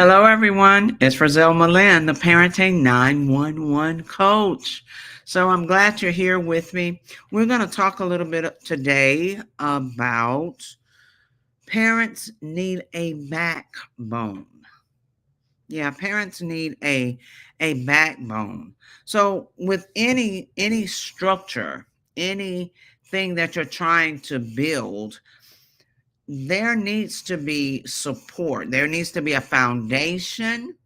Hello, everyone. It's Roselle Malin, the Parenting 911 coach. So I'm glad you're here with me. We're going to talk a little bit today about parents need a backbone. Yeah, parents need a backbone. So with any structure, anything that you're trying to build, there needs to be support. There needs to be a foundation,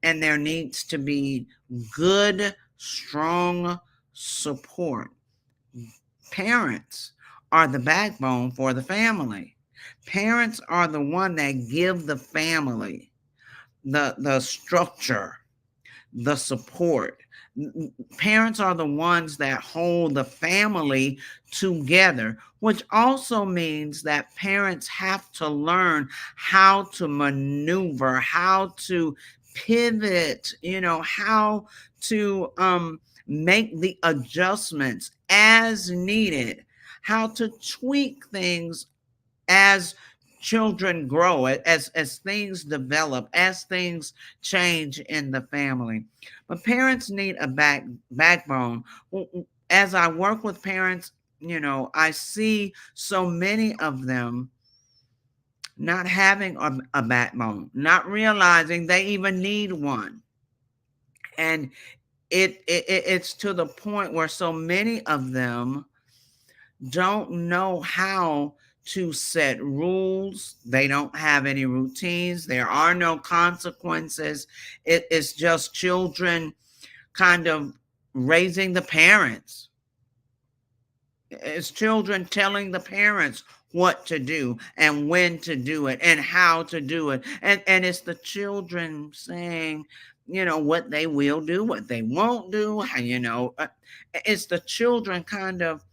and there needs to be good, strong support. Parents are the backbone for the family. Parents are the one that give the family the structure, the support. Parents are the ones that hold the family together, which also means that parents have to learn how to maneuver, how to pivot, how to make the adjustments as needed, how to tweak things as children grow, as things develop, as things change in the family. But parents need a backbone. As I work with parents, I see so many of them not having a backbone, not realizing they even need one. And it's to the point where so many of them don't know how to set rules. They don't have any routines. There are no consequences. It is just children kind of raising the parents. It's children telling the parents what to do and when to do it and how to do it. And it's the children saying, what they will do, what they won't do. It's the children kind of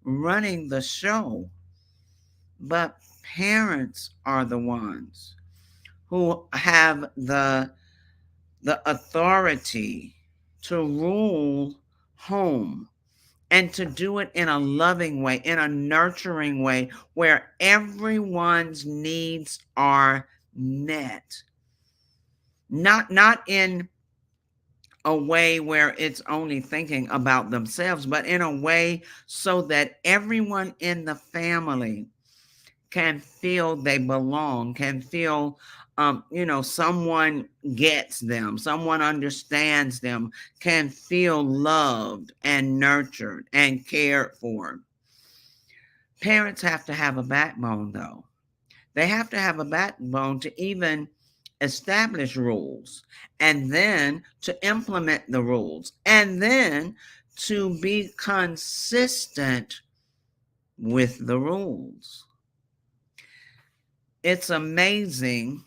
running the show. But parents are the ones who have the authority to rule home, and to do it in a loving way, in a nurturing way, where everyone's needs are met. Not in a way where it's only thinking about themselves, but in a way so that everyone in the family can feel they belong, can feel, someone gets them, someone understands them, can feel loved and nurtured and cared for. Parents have to have a backbone, though. They have to have a backbone to even establish rules, and then to implement the rules, and then to be consistent with the rules. It's amazing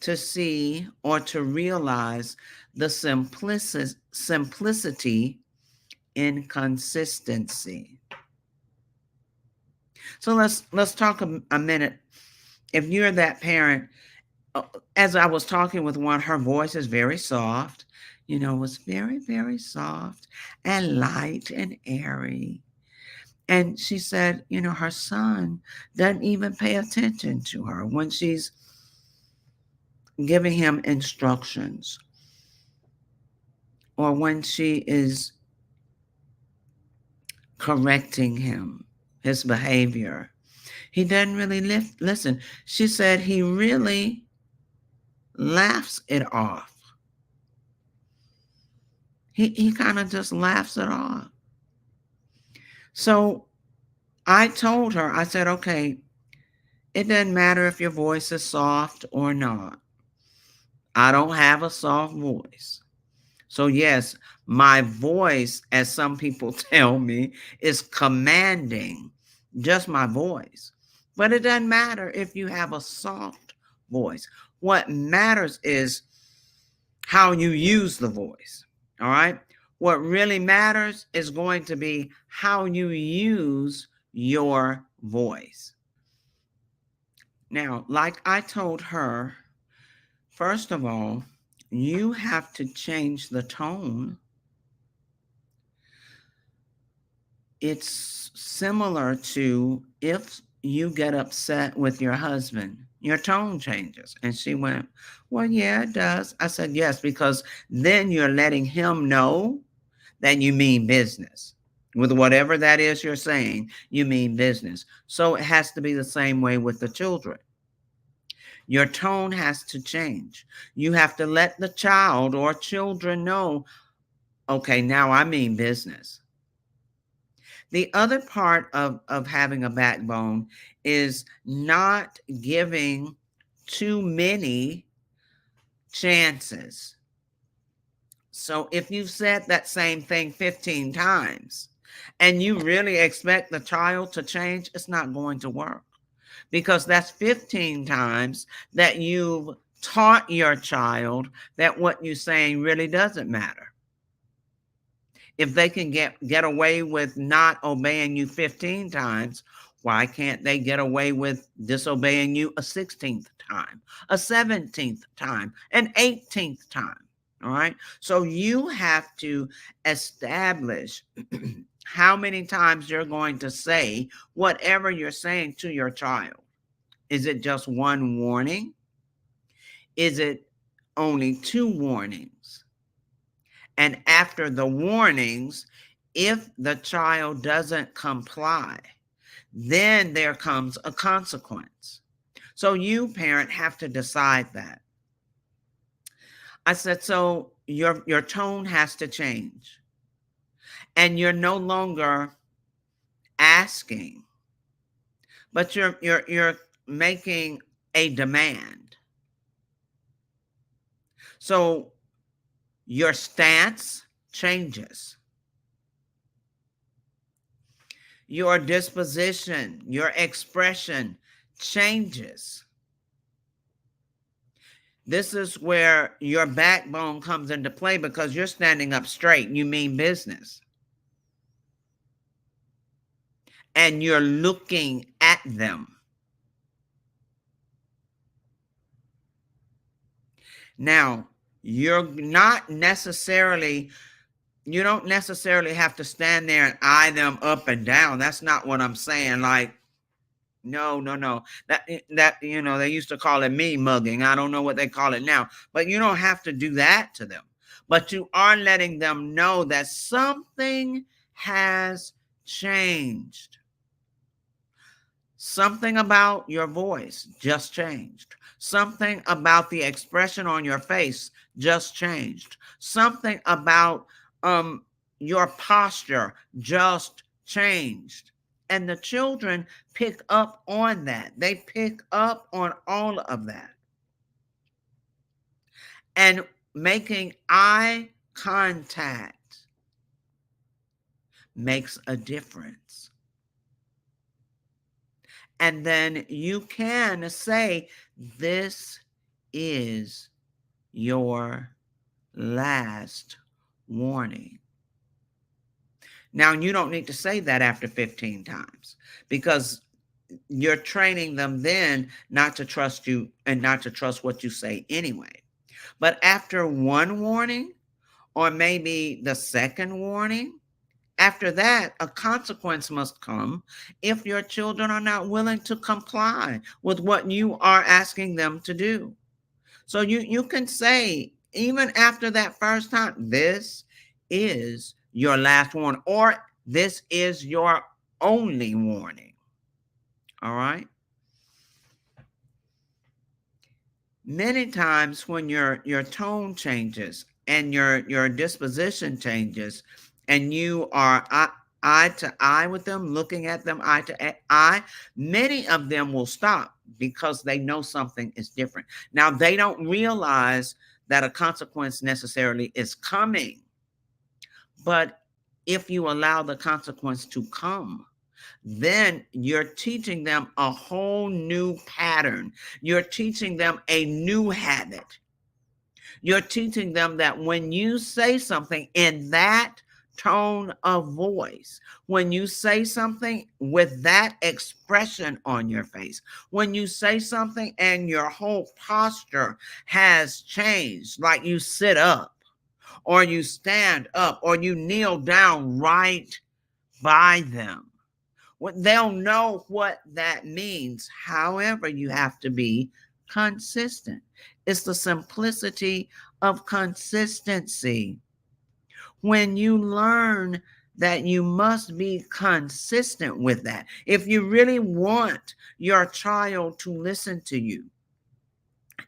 to see or to realize the simplicity in consistency. So let's talk a minute. If you're that parent, as I was talking with one, her voice is very soft, was very, very soft and light and airy. And she said, her son doesn't even pay attention to her when she's giving him instructions, or when she is correcting him, his behavior. He doesn't really listen. She said he really laughs it off. He kind of just laughs it off. So I told her, I said, okay, it doesn't matter if your voice is soft or not. I don't have a soft voice. So yes, my voice, as some people tell me, is commanding, just my voice. But it doesn't matter if you have a soft voice. What matters is how you use the voice. All right? What really matters is going to be how you use your voice. Now, like I told her, first of all, you have to change the tone. It's similar to if you get upset with your husband Your tone changes. And she went, well, yeah, it does. I said, yes, because then you're letting him know that you mean business. With whatever that is you're saying, you mean business. So it has to be the same way with the children. Your tone has to change. You have to let the child or children know, okay, now I mean business. The other part of having a backbone is not giving too many chances. So if you've said that same thing 15 times and you really expect the child to change, it's not going to work, because that's 15 times that you've taught your child that what you're saying really doesn't matter. If they can get away with not obeying you 15 times, why can't they get away with disobeying you a 16th time, a 17th time, an 18th time? All right. So you have to establish how many times you're going to say whatever you're saying to your child. Is it just one warning? Is it only two warnings? And after the warnings, if the child doesn't comply, then there comes a consequence. So you, parent, have to decide that. I said, so your tone has to change. And you're no longer asking, but you're making a demand. So your stance changes. Your disposition, your expression changes. This is where your backbone comes into play, because you're standing up straight. You mean business. And you're looking at them. Now, you don't necessarily have to stand there and eye them up and down. That's not what I'm saying. Like, no. That they used to call it me mugging. I don't know what they call it now. But you don't have to do that to them. But you are letting them know that something has changed. Something about your voice just changed. Something about the expression on your face just changed. Something about your posture just changed. And the children pick up on that. They pick up on all of that. And making eye contact makes a difference. And then you can say, this is your last warning. Now, you don't need to say that after 15 times, because you're training them then not to trust you and not to trust what you say anyway. But after one warning, or maybe the second warning, after that, a consequence must come if your children are not willing to comply with what you are asking them to do. So you can say, even after that first time, this is your last warning, or this is your only warning. All right? Many times when your tone changes and your disposition changes, and you are eye to eye with them, looking at them eye to eye, many of them will stop because they know something is different. Now, they don't realize that a consequence necessarily is coming, but if you allow the consequence to come, then you're teaching them a whole new pattern. You're teaching them a new habit. You're teaching them that when you say something in that tone of voice, when you say something with that expression on your face, when you say something and your whole posture has changed, like you sit up or you stand up or you kneel down right by them, They'll know what that means. However, you have to be consistent. It's the simplicity of consistency. When you learn that you must be consistent with that, if you really want your child to listen to you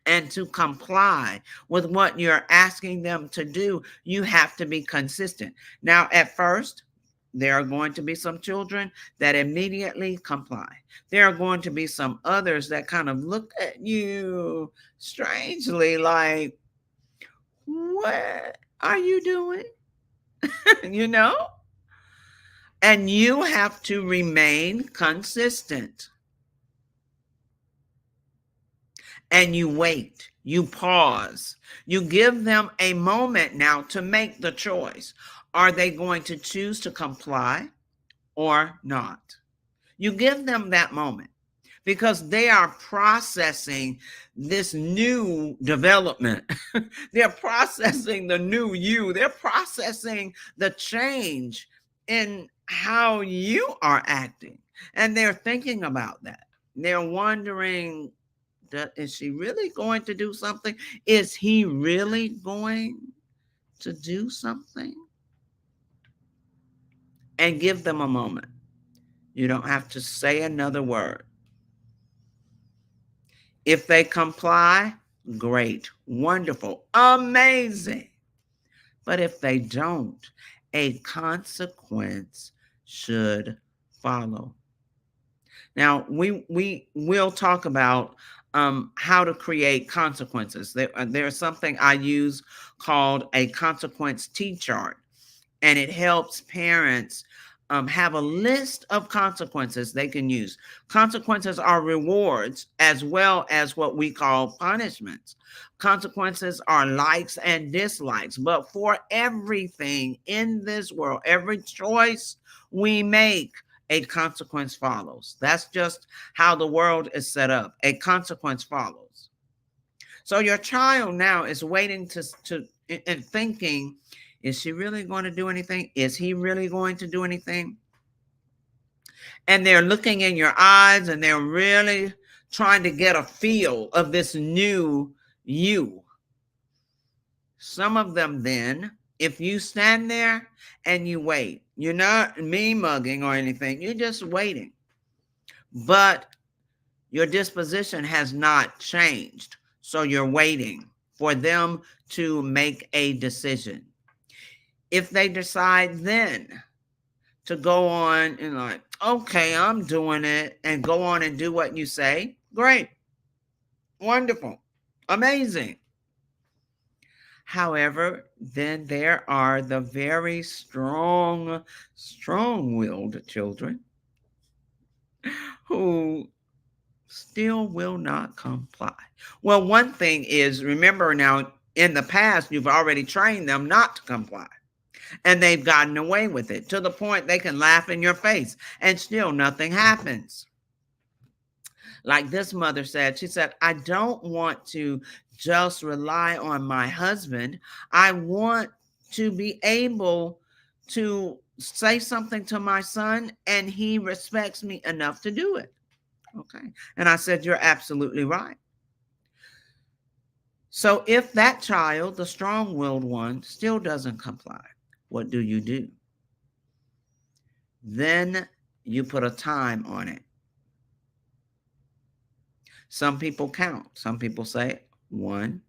and to comply with what you're asking them to do, you have to be consistent. Now, at first, there are going to be some children that immediately comply. There are going to be some others that kind of look at you strangely like, what are you doing? you know? And you have to remain consistent. And you wait, you pause, you give them a moment now to make the choice. Are they going to choose to comply or not? You give them that moment because they are processing this new development. They're processing the new you. They're processing the change in how you are acting. And they're thinking about that. They're wondering, is she really going to do something? Is he really going to do something? And give them a moment. You don't have to say another word. If they comply, great, wonderful, amazing. But if they don't, a consequence should follow. Now, we will talk about how to create consequences. There's something I use called a consequence T-chart, and it helps parents have a list of consequences they can use. Consequences are rewards as well as what we call punishments. Consequences are likes and dislikes, but for everything in this world, every choice we make, a consequence follows. That's just how the world is set up. A consequence follows. So your child now is waiting to and thinking, is she really going to do anything? Is he really going to do anything? And they're looking in your eyes and they're really trying to get a feel of this new you. Some of them then, if you stand there and you wait, you're not me mugging or anything, you're just waiting. But your disposition has not changed. So you're waiting for them to make a decision. If they decide then to go on and like, okay, I'm doing it, and go on and do what you say, great, wonderful, amazing. However, then there are the very strong-willed children who still will not comply. Well, one thing is, remember now, in the past, you've already trained them not to comply. And they've gotten away with it to the point they can laugh in your face and still nothing happens. Like this mother said, she said, I don't want to just rely on my husband. I want to be able to say something to my son and he respects me enough to do it. Okay. And I said, you're absolutely right. So if that child, the strong-willed one, still doesn't comply, what do? Then you put a time on it. Some people count. Some people say 1,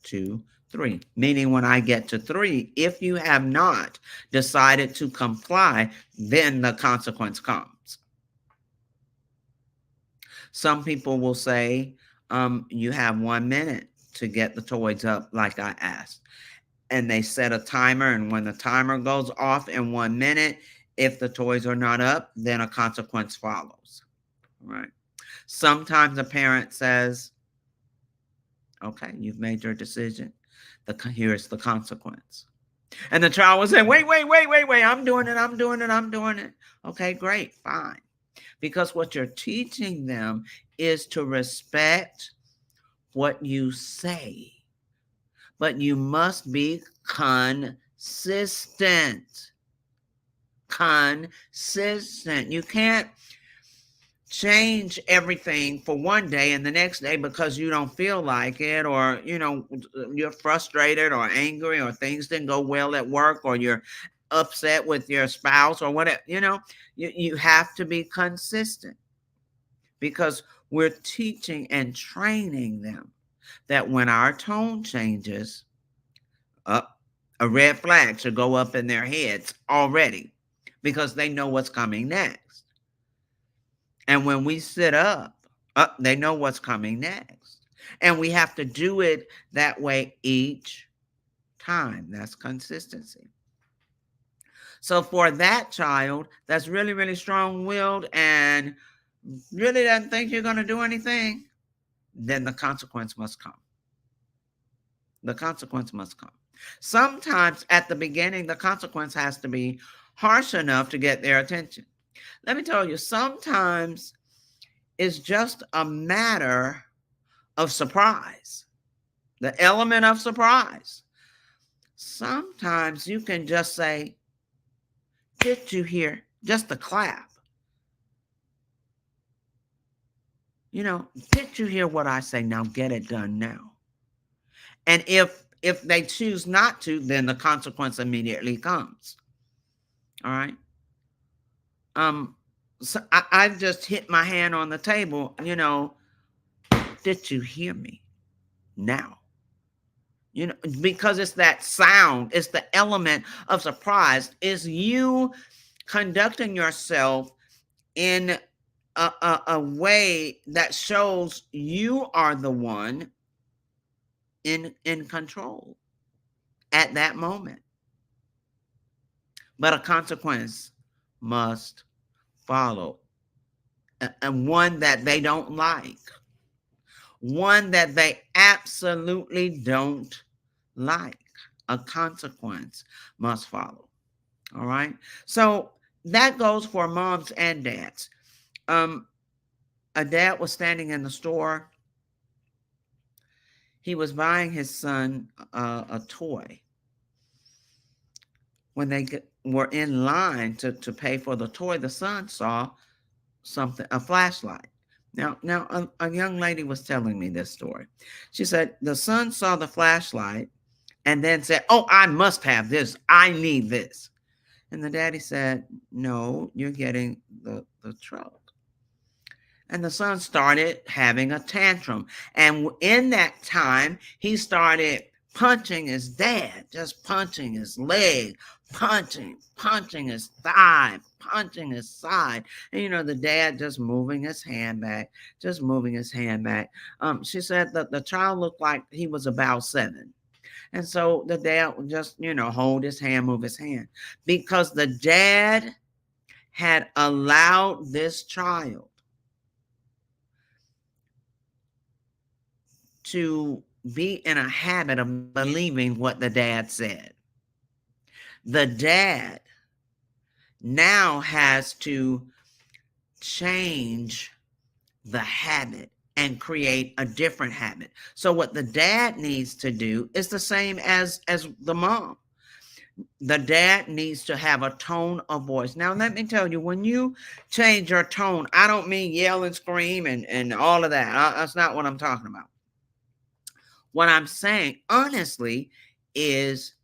2, 3. Meaning when I get to 3, if you have not decided to comply, then the consequence comes. Some people will say, you have 1 minute to get the toys up like I asked. And they set a timer, and when the timer goes off in 1 minute, if the toys are not up, then a consequence follows. Right? Sometimes a parent says, okay, you've made your decision. Here's the consequence. And the child will say, wait, I'm doing it. Okay, great, fine. Because what you're teaching them is to respect what you say. But you must be consistent. consistent. You can't change everything for one day and the next day because you don't feel like it, or you're frustrated or angry, or things didn't go well at work, or you're upset with your spouse or whatever. You have to be consistent, because we're teaching and training them that when our tone changes up, a red flag should go up in their heads already, because they know what's coming next. And when we sit up, they know what's coming next. And we have to do it that way each time. That's consistency. So for that child that's really, really strong-willed and really doesn't think you're going to do anything, then the consequence must come. The consequence must come. Sometimes at the beginning, the consequence has to be harsh enough to get their attention. Let me tell you, sometimes it's just a matter of surprise, the element of surprise. Sometimes you can just say, "Did you hear?" Just a clap. Did you hear what I say? Now get it done now. And if they choose not to, then the consequence immediately comes. All right. So I've just hit my hand on the table. Did you hear me? Now. Because it's that sound, it's the element of surprise. Is you conducting yourself in a way that shows you are the one in control at that moment. But a consequence must follow, and one that they don't like, one that they absolutely don't like. A consequence must follow. All right. So that goes for moms and dads. A dad was standing in the store. He was buying his son a toy. When they were in line to pay for the toy, the son saw something, a flashlight. Now, a young lady was telling me this story. She said the son saw the flashlight and then said, "Oh, I must have this. I need this." And the daddy said, "No, you're getting the truck." And the son started having a tantrum. And in that time, he started punching his dad, just punching his leg, punching his thigh, punching his side. And the dad just moving his hand back, just moving his hand back. She said that the child looked like he was about 7. And so the dad would just, hold his hand, move his hand, because the dad had allowed this child to be in a habit of believing what the dad said. The dad now has to change the habit and create a different habit. So what the dad needs to do is the same as the mom. The dad needs to have a tone of voice. Now, let me tell you, when you change your tone, I don't mean yell and scream and all of that. That's not what I'm talking about. What I'm saying, honestly, is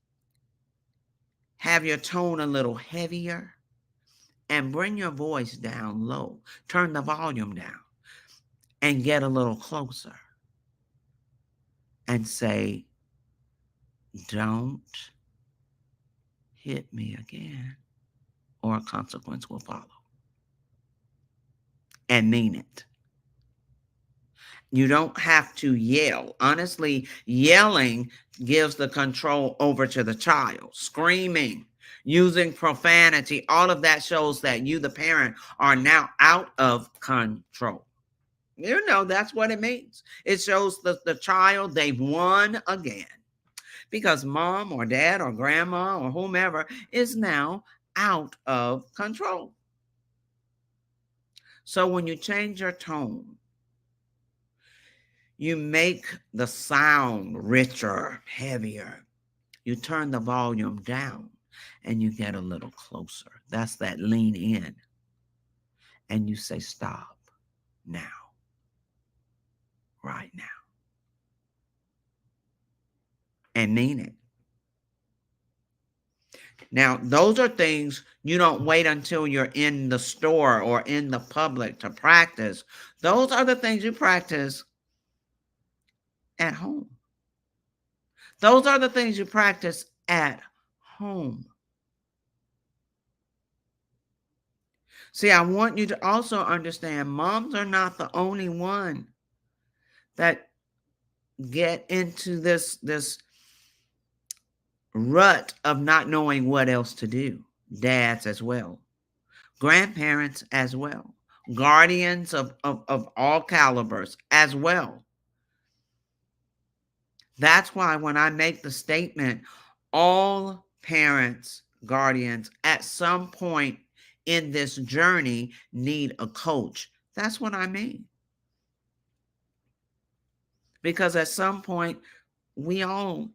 have your tone a little heavier and bring your voice down low. Turn the volume down and get a little closer and say, "Don't hit me again, or a consequence will follow." And mean it. You don't have to yell. Honestly, yelling gives the control over to the child. Screaming, using profanity, all of that shows that you, the parent, are now out of control. That's what it means. It shows the child they've won again, because mom or dad or grandma or whomever is now out of control. So when you change your tone, you make the sound richer, heavier. You turn the volume down. and you get a little closer. That's that lean in. And you say, stop now, right now, and mean it. Now, those are things you don't wait until you're in the store or in the public to practice. Those are the things you practice at home. Those are the things you practice at home. See, I want you to also understand moms are not the only one that get into this rut of not knowing what else to do. Dads as well, grandparents as well, guardians of all calibers as well. That's why when I make the statement, all parents, guardians, at some point in this journey need a coach. That's what I mean. Because at some point, we all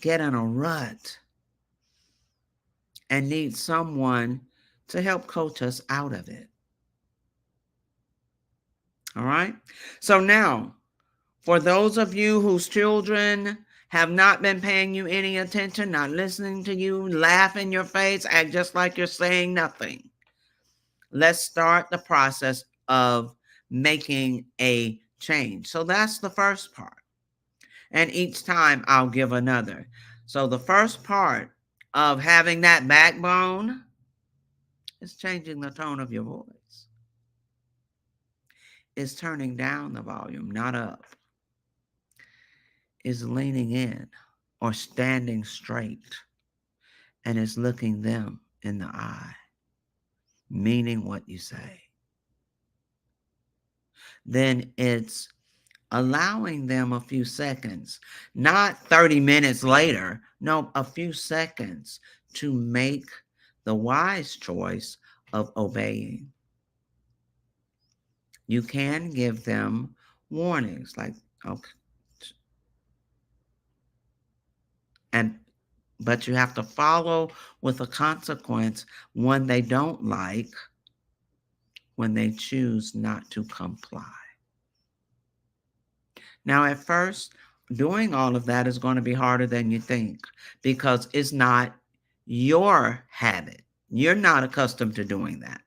get in a rut and need someone to help coach us out of it. All right? So now, for those of you whose children have not been paying you any attention, not listening to you, laugh in your face, act just like you're saying nothing, let's start the process of making a change. So that's the first part. And each time I'll give another. So the first part of having that backbone is changing the tone of your voice. Is turning down the volume, not up. Is leaning in or standing straight and is looking them in the eye, meaning what you say. Then it's allowing them a few seconds, not 30 minutes later, no, a few seconds to make the wise choice of obeying. You can give them warnings like, okay, but you have to follow with a consequence when they don't like, when they choose not to comply. Now, at first, doing all of that is going to be harder than you think because it's not your habit. You're not accustomed to doing that.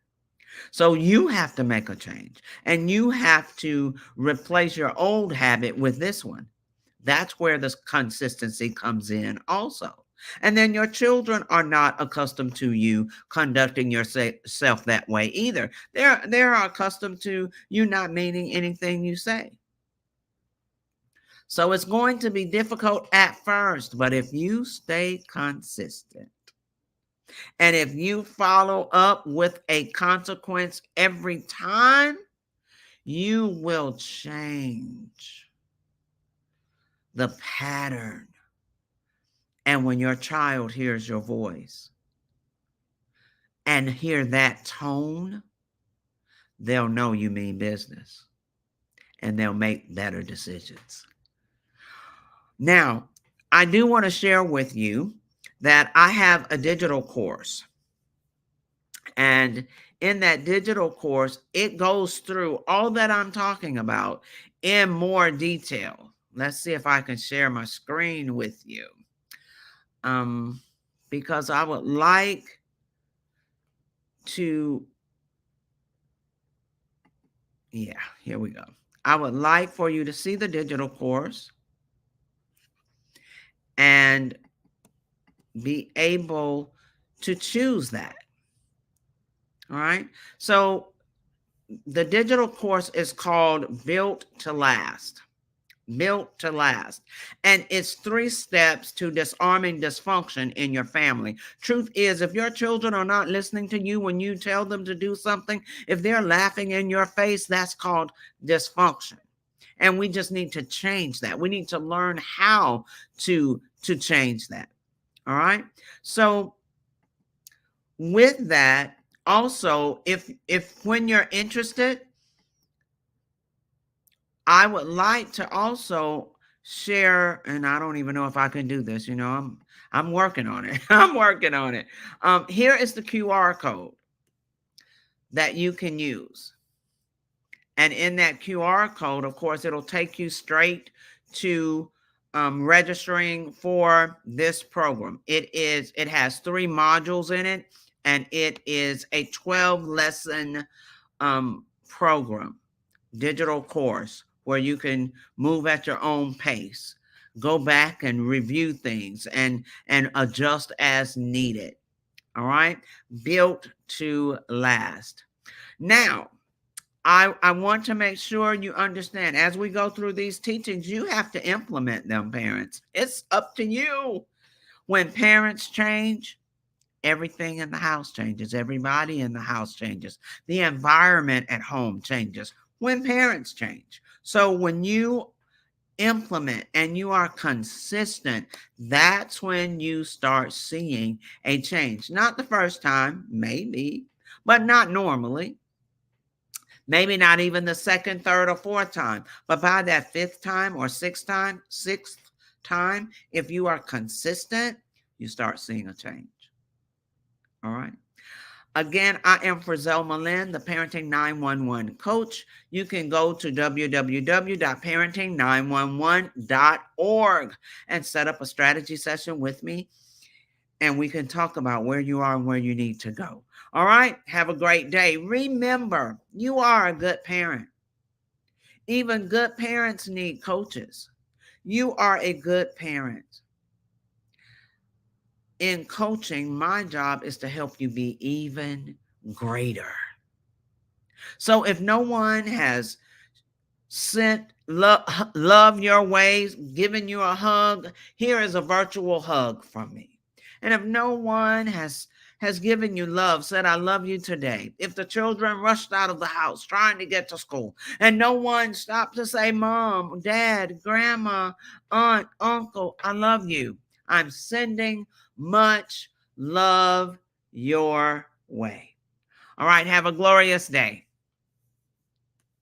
So you have to make a change and you have to replace your old habit with this one. That's where the consistency comes in also. And then your children are not accustomed to you conducting yourself that way either. They're accustomed to you not meaning anything you say. So it's going to be difficult at first, but if you stay consistent and if you follow up with a consequence every time, you will change the pattern. And when your child hears your voice and hear that tone, they'll know you mean business and they'll make better decisions. Now, I do want to share with you that I have a digital course. And in that digital course, it goes through all that I'm talking about in more detail. Let's see if I can share my screen with you. Because I would like to, here we go. I would like for you to see the digital course and be able to choose that. All right. So the digital course is called Built to Last. Built to Last. And it's 3 steps to disarming dysfunction in your family. Truth is, if your children are not listening to you when you tell them to do something, if they're laughing in your face, that's called dysfunction. And we just need to change that. We need to learn how to change that. All right. So with that, also, if when you're interested, I would like to also share, and I don't even know if I can do this. I'm working on it. I'm working on it. Here is the QR code that you can use. And in that QR code, of course, it'll take you straight to registering for this program. It has 3 modules in it, and it is a 12 lesson program, digital course, where you can move at your own pace, go back and review things and adjust as needed. All right, built to last. Now, I want to make sure you understand, as we go through these teachings, you have to implement them, parents. It's up to you. When parents change, everything in the house changes. Everybody in the house changes. The environment at home changes when parents change. So when you implement and you are consistent, that's when you start seeing a change. Not the first time, maybe, but not normally. Maybe not even the second, third, or fourth time, but by that fifth time or sixth time, if you are consistent, you start seeing a change. All right. Again, I am Frizelma Lynn, the Parenting 911 coach. You can go to www.parenting911.org and set up a strategy session with me, and we can talk about where you are and where you need to go. All right. Have a great day. Remember, you are a good parent. Even good parents need coaches. You are a good parent. In coaching, my job is to help you be even greater. So if no one has sent love your ways, given you a hug, here is a virtual hug from me. And if no one has given you love, said I love you today, if the children rushed out of the house trying to get to school and no one stopped to say, Mom, Dad, Grandma, Aunt, Uncle, I love you, I'm sending much love your way. All right, have a glorious day.